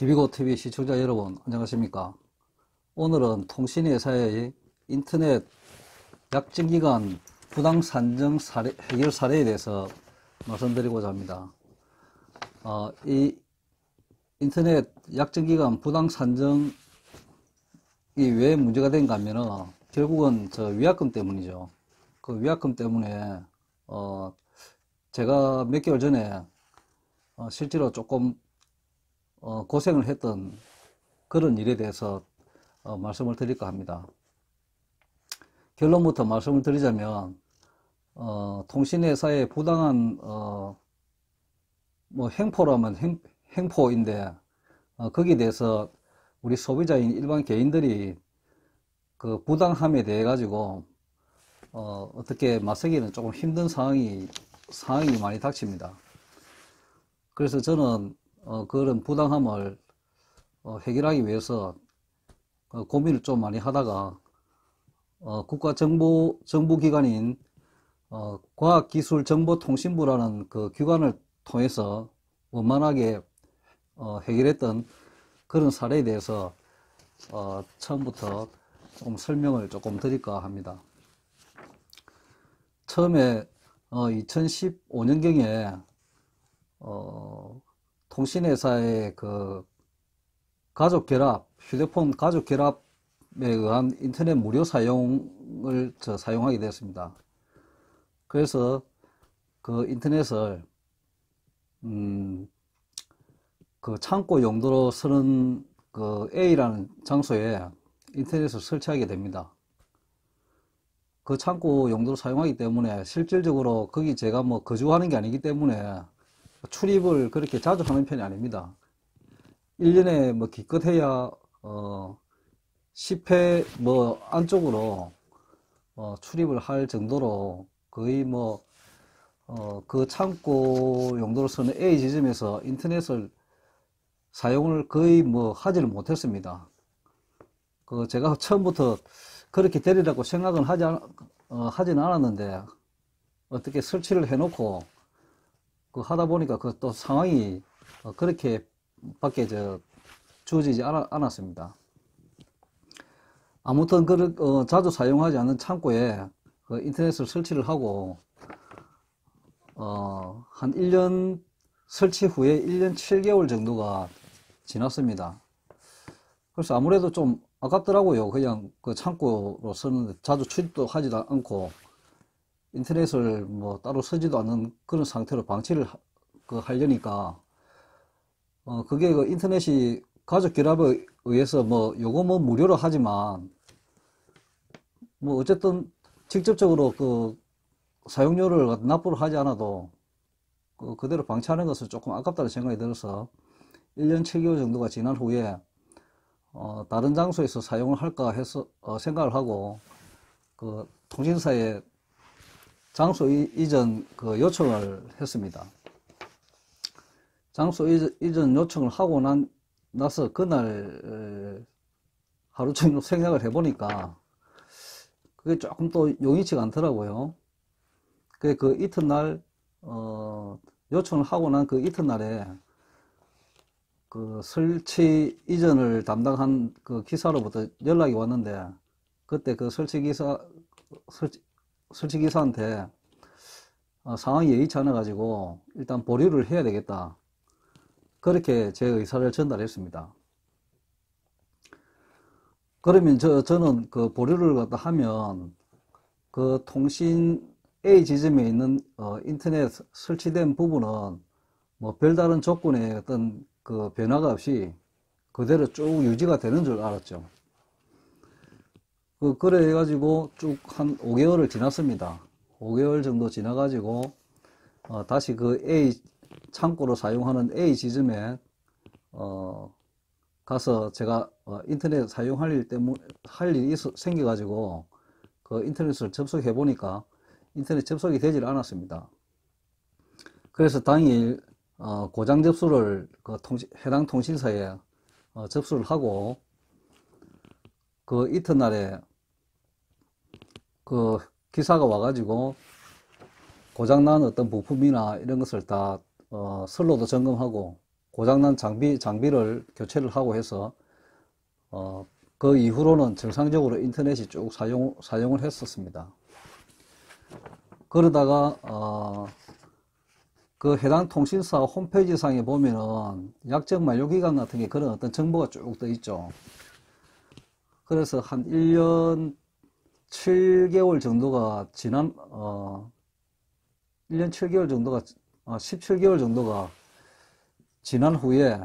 DB고TV 시청자 여러분 안녕하십니까. 오늘은 통신회사의 인터넷 약정기간 부당 산정 해결 사례에 대해서 말씀드리고자 합니다. 이 인터넷 약정기간 부당 산정이 왜 문제가 된가 하면은 결국은 저 위약금 때문이죠. 그 위약금 때문에 제가 몇 개월 전에 실제로 조금 고생을 했던 그런 일에 대해서 말씀을 드릴까 합니다. 결론부터 말씀을 드리자면 통신회사의 부당한 뭐 행포라면 행포인데 거기에 대해서 우리 소비자인 일반 개인들이 그 부당함에 대해 가지고 어떻게 맞서기는 조금 힘든 상황이 많이 닥칩니다. 그래서 저는 그런 부당함을 해결하기 위해서 고민을 좀 많이 하다가 국가정보기관인 과학기술정보통신부라는 그 기관을 통해서 원만하게 해결했던 그런 사례에 대해서 처음부터 좀 설명을 조금 드릴까 합니다. 처음에 2015년경에 통신회사의 그 가족결합, 휴대폰 가족결합에 의한 인터넷 무료 사용을 사용하게 되었습니다. 그래서 그 인터넷을 그 창고 용도로 쓰는 그 A라는 장소에 인터넷을 설치하게 됩니다. 그 창고 용도로 사용하기 때문에 실질적으로 거기 제가 뭐 거주하는 게 아니기 때문에 출입을 그렇게 자주 하는 편이 아닙니다. 1년에 뭐 기껏해야 10회 뭐 안쪽으로 출입을 할 정도로 거의 뭐 그 창고 용도로 쓰는 A 지점에서 인터넷을 사용을 거의 뭐 하지를 못했습니다. 그 제가 처음부터 그렇게 되리라고 생각은 하지는 않았는데 어떻게 설치를 해놓고 그 하다 보니까 그 또 상황이 그렇게 밖에 주어지지 않았습니다. 아무튼 자주 사용하지 않는 창고에 그 인터넷을 설치를 하고 한 1년 설치 후에 1년 7개월 정도가 지났습니다. 그래서 아무래도 좀 아깝더라고요. 그냥 그 창고로 쓰는데 자주 출입도 하지도 않고 인터넷을 뭐 따로 쓰지도 않는 그런 상태로 방치를 하려니까 그게 그 인터넷이 가족 결합에 의해서 뭐 요거 뭐 무료로 하지만 뭐 어쨌든 직접적으로 그 사용료를 납부를 하지 않아도 그대로 방치하는 것은 조금 아깝다는 생각이 들어서 1년 7개월 정도가 지난 후에 다른 장소에서 사용을 할까 해서 생각을 하고 그 통신사에 장소 이전 그 요청을 했습니다. 장소 이전 요청을 하고 나서 그날 하루 종일 생각을 해보니까 그게 조금 또 용이치가 않더라고요. 그 이튿날 요청을 하고 난 그 이튿날에 그 설치 이전을 담당한 그 기사로부터 연락이 왔는데 그때 그 설치기사한테 상황이 여의치 않아 가지고 일단 보류를 해야 되겠다, 그렇게 제 의사를 전달했습니다. 그러면 저는 그 보류를 갖다 하면 그 통신 A 지점에 있는 인터넷 설치된 부분은 뭐 별다른 조건의 어떤 그 변화가 없이 그대로 쭉 유지가 되는 줄 알았죠. 그래 가지고 쭉 한 5개월을 지났습니다. 5개월 정도 지나 가지고 다시 그 A 창고로 사용하는 A 지점에 가서 제가 인터넷 사용할 일 때문에 할 일이 생겨 가지고 그 인터넷을 접속해 보니까 인터넷 접속이 되질 않았습니다. 그래서 당일 고장 접수를 그 해당 통신사에 접수를 하고 그 이튿날에 그 기사가 와가지고 고장난 어떤 부품이나 이런 것을 다 선로도 점검하고 고장난 장비를 교체를 하고 해서 그 이후로는 정상적으로 인터넷이 쭉 사용을 했었습니다. 그러다가 그 해당 통신사 홈페이지 상에 보면은 약정 만료 기간 같은 게 그런 어떤 정보가 쭉 떠 있죠. 그래서 한 1년 7개월 정도가 1년 7개월 정도가 17개월 정도가 지난 후에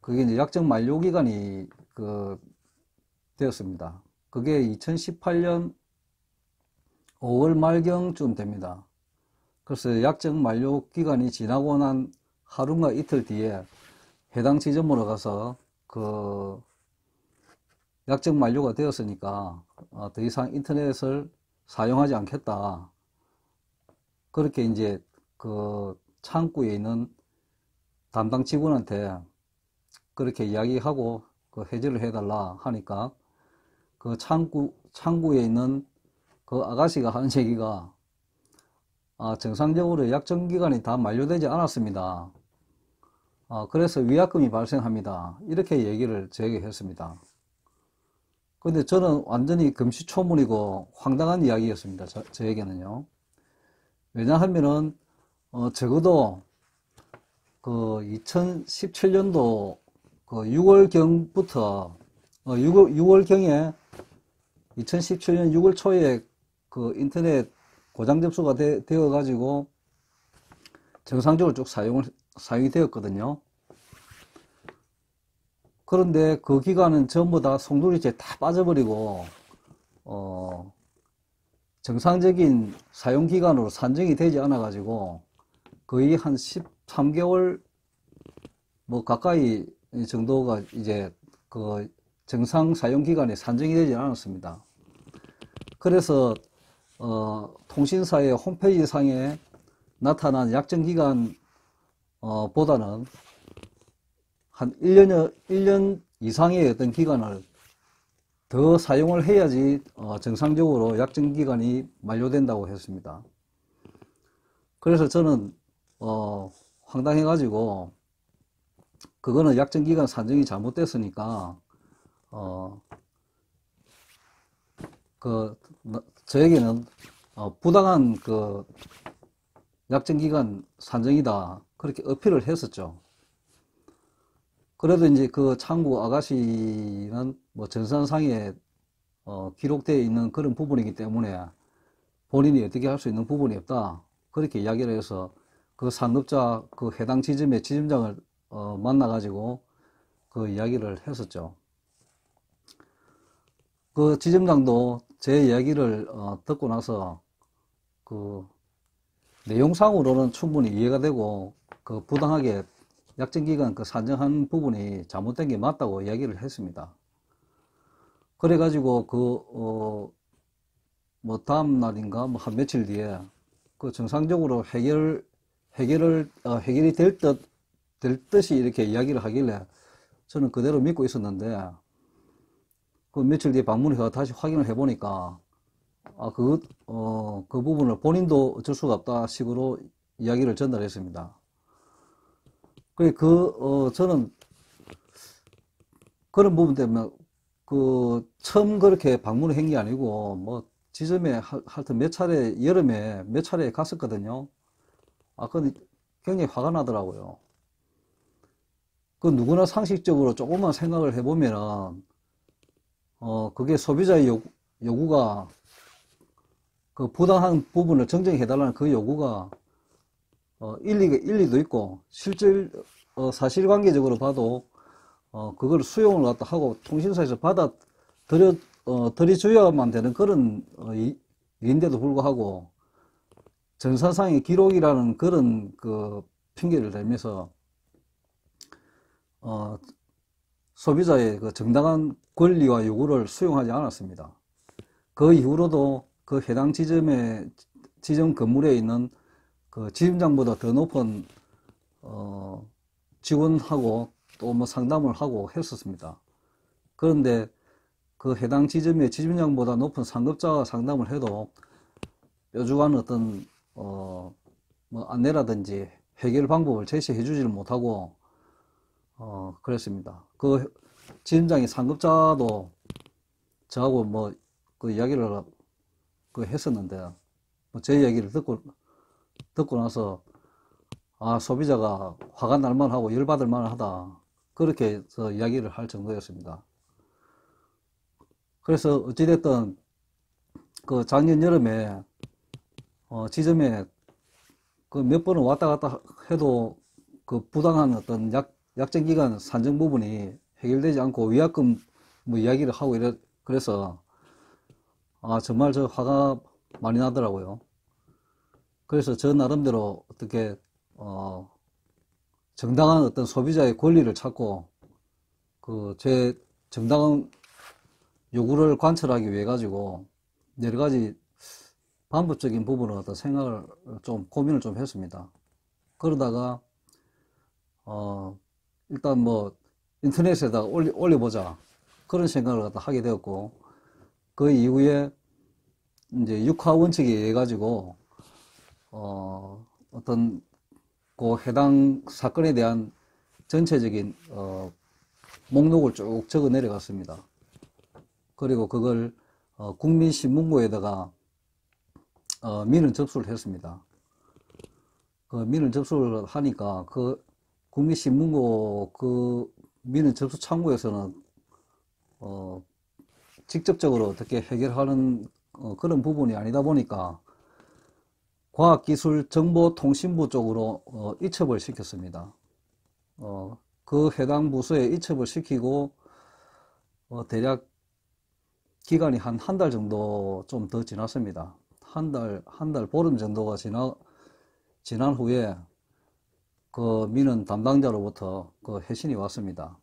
그게 이제 약정 만료 기간이 되었습니다. 그게 2018년 5월 말경쯤 됩니다. 그래서 약정 만료 기간이 지나고 난 하루가 이틀 뒤에 해당 지점으로 가서 그 약정 만료가 되었으니까 더 이상 인터넷을 사용하지 않겠다. 그렇게 이제 그 창구에 있는 담당 직원한테 그렇게 이야기하고 그 해지를 해달라 하니까 그 창구에 있는 그 아가씨가 하는 얘기가 정상적으로 약정 기간이 다 만료되지 않았습니다. 그래서 위약금이 발생합니다. 이렇게 얘기를 저에게 했습니다. 근데 저는 완전히 금시초문이고 황당한 이야기였습니다. 저에게는요. 왜냐하면은 적어도 그 2017년도 그 6월경부터 6월경에 2017년 6월 초에 그 인터넷 고장 접수가 되어 가지고 정상적으로 쭉 사용이 되었거든요. 그런데 그 기간은 전부 다 송두리째 다 빠져버리고 정상적인 사용 기간으로 산정이 되지 않아 가지고 거의 한 13개월 뭐 가까이 정도가 이제 그 정상 사용 기간에 산정이 되지 않았습니다. 그래서 통신사의 홈페이지 상에 나타난 약정 기간 보다는 한 1년 이상의 어떤 기간을 더 사용을 해야지 정상적으로 약정 기간이 만료된다고 했습니다. 그래서 저는 황당해 가지고 그거는 약정 기간 산정이 잘못됐으니까 저에게는 부당한 그 약정 기간 산정이다 그렇게 어필을 했었죠. 그래도 이제 그 창구 아가씨는 뭐 전산상에 기록되어 있는 그런 부분이기 때문에 본인이 어떻게 할 수 있는 부분이 없다 그렇게 이야기를 해서 그 상급자 그 해당 지점의 지점장을 만나 가지고 그 이야기를 했었죠. 그 지점장도 제 이야기를 듣고 나서 그 내용상으로는 충분히 이해가 되고 그 부당하게 약정기간 그 산정한 부분이 잘못된 게 맞다고 이야기를 했습니다. 그래가지고 뭐 다음 날인가 뭐 한 며칠 뒤에 그 정상적으로 해결이 될 듯이 이렇게 이야기를 하길래 저는 그대로 믿고 있었는데 그 며칠 뒤에 방문해서 다시 확인을 해보니까 그 부분을 본인도 어쩔 수가 없다 식으로 이야기를 전달했습니다. 저는 그런 부분 때문에 처음 그렇게 방문을 한 게 아니고 뭐 지점에 하여튼 여름에 몇 차례 갔었거든요. 근데 굉장히 화가 나더라고요. 그 누구나 상식적으로 조금만 생각을 해보면은 그게 소비자의 요구가 그 부당한 부분을 정정해달라는 그 요구가 일리도 있고 사실관계적으로 봐도 그걸 수용을 갖다 하고 통신사에서 들여줘야만 되는 그런 일인데도 불구하고 전산상의 기록이라는 그런 그 핑계를 대면서 소비자의 그 정당한 권리와 요구를 수용하지 않았습니다. 그 이후로도 그 해당 지점 건물에 있는 그 지점장보다 더 높은 직원하고 또 뭐 상담을 하고 했었습니다. 그런데 그 해당 지점의 지점장보다 높은 상급자와 상담을 해도 뾰족한 어떤 뭐 안내라든지 해결 방법을 제시해 주지를 못하고 그랬습니다. 그 지점장이 상급자도 저하고 뭐 그 이야기를 그 했었는데, 뭐제 얘기를 듣고 나서, 소비자가 화가 날 만하고 열받을 만하다. 그렇게 해서 이야기를 할 정도였습니다. 그래서 어찌됐든 그 작년 여름에 지점에 그 몇 번은 왔다 갔다 해도 그 부당한 어떤 약정 기간 산정 부분이 해결되지 않고 위약금 뭐 이야기를 하고 그래서 정말 저 화가 많이 나더라고요. 그래서 저 나름대로 어떻게 정당한 어떤 소비자의 권리를 찾고 그 제 정당한 요구를 관철하기 위해 가지고 여러 가지 방법적인 부분을 어떤 생각을 좀 고민을 좀 했습니다. 그러다가 일단 뭐 인터넷에다 올려보자 그런 생각을 갖다 하게 되었고, 그 이후에 이제 육하 원칙에 의해 가지고 어떤 그 해당 사건에 대한 전체적인 목록을 쭉 적어 내려갔습니다. 그리고 그걸 국민신문고에다가 민원 접수를 했습니다. 그 민원 접수를 하니까 그 국민신문고 그 민원 접수 창구에서는 직접적으로 어떻게 해결하는 그런 부분이 아니다 보니까 과학기술정보통신부 쪽으로 이첩을 시켰습니다. 그 해당 부서에 이첩을 시키고 대략 기간이 한 달 정도 좀 더 지났습니다. 한 달 보름 정도가 지난 후에 그 민원 담당자로부터 그 회신이 왔습니다.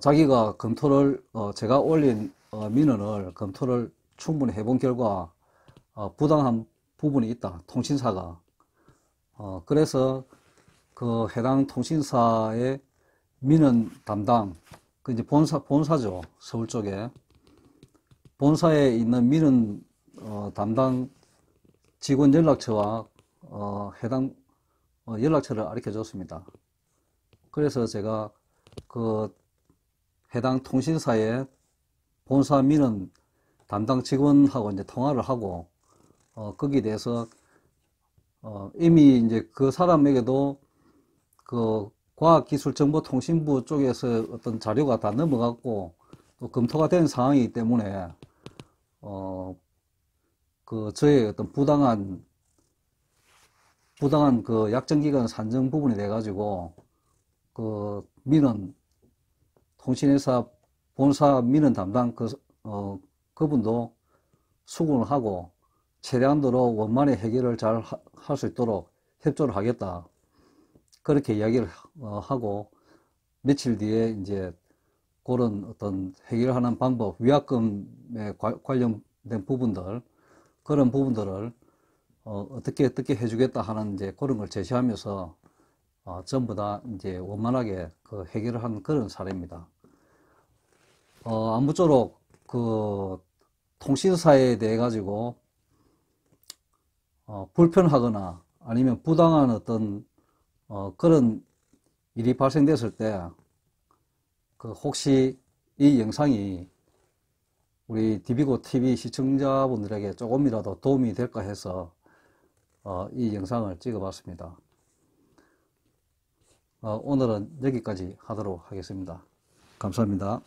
자기가 검토를 제가 올린 민원을 검토를 충분히 해본 결과 부당한 부분이 있다, 통신사가. 그래서 그 해당 통신사의 민원 담당, 그 이제 본사죠, 서울 쪽에. 본사에 있는 민원 담당 직원 연락처와 해당 연락처를 알려 줬습니다. 그래서 제가 그 해당 통신사의 본사 민원 담당 직원하고 이제 통화를 하고 거기에 대해서 이미 이제 그 사람에게도 그 과학기술정보통신부 쪽에서 어떤 자료가 다 넘어갔고 또 검토가 된 상황이기 때문에 그 저의 어떤 부당한 그 약정기간 산정 부분이 돼 가지고 그 민원 통신회사 본사 민원 담당 그분도 수긍을 하고 최대한도로 원만히 해결을 잘 할 수 있도록 협조를 하겠다. 그렇게 이야기를 하고 며칠 뒤에 이제 그런 어떤 해결하는 방법, 위약금에 관련된 부분들, 그런 부분들을 어떻게 해주겠다 하는 이제 그런 걸 제시하면서 전부 다 이제 원만하게 그 해결을 한 그런 사례입니다. 아무쪼록 그 통신사에 대해 가지고 불편하거나 아니면 부당한 어떤 그런 일이 발생됐을 때 그 혹시 이 영상이 우리 디비고 TV 시청자분들에게 조금이라도 도움이 될까 해서 이 영상을 찍어 봤습니다. 오늘은 여기까지 하도록 하겠습니다. 감사합니다.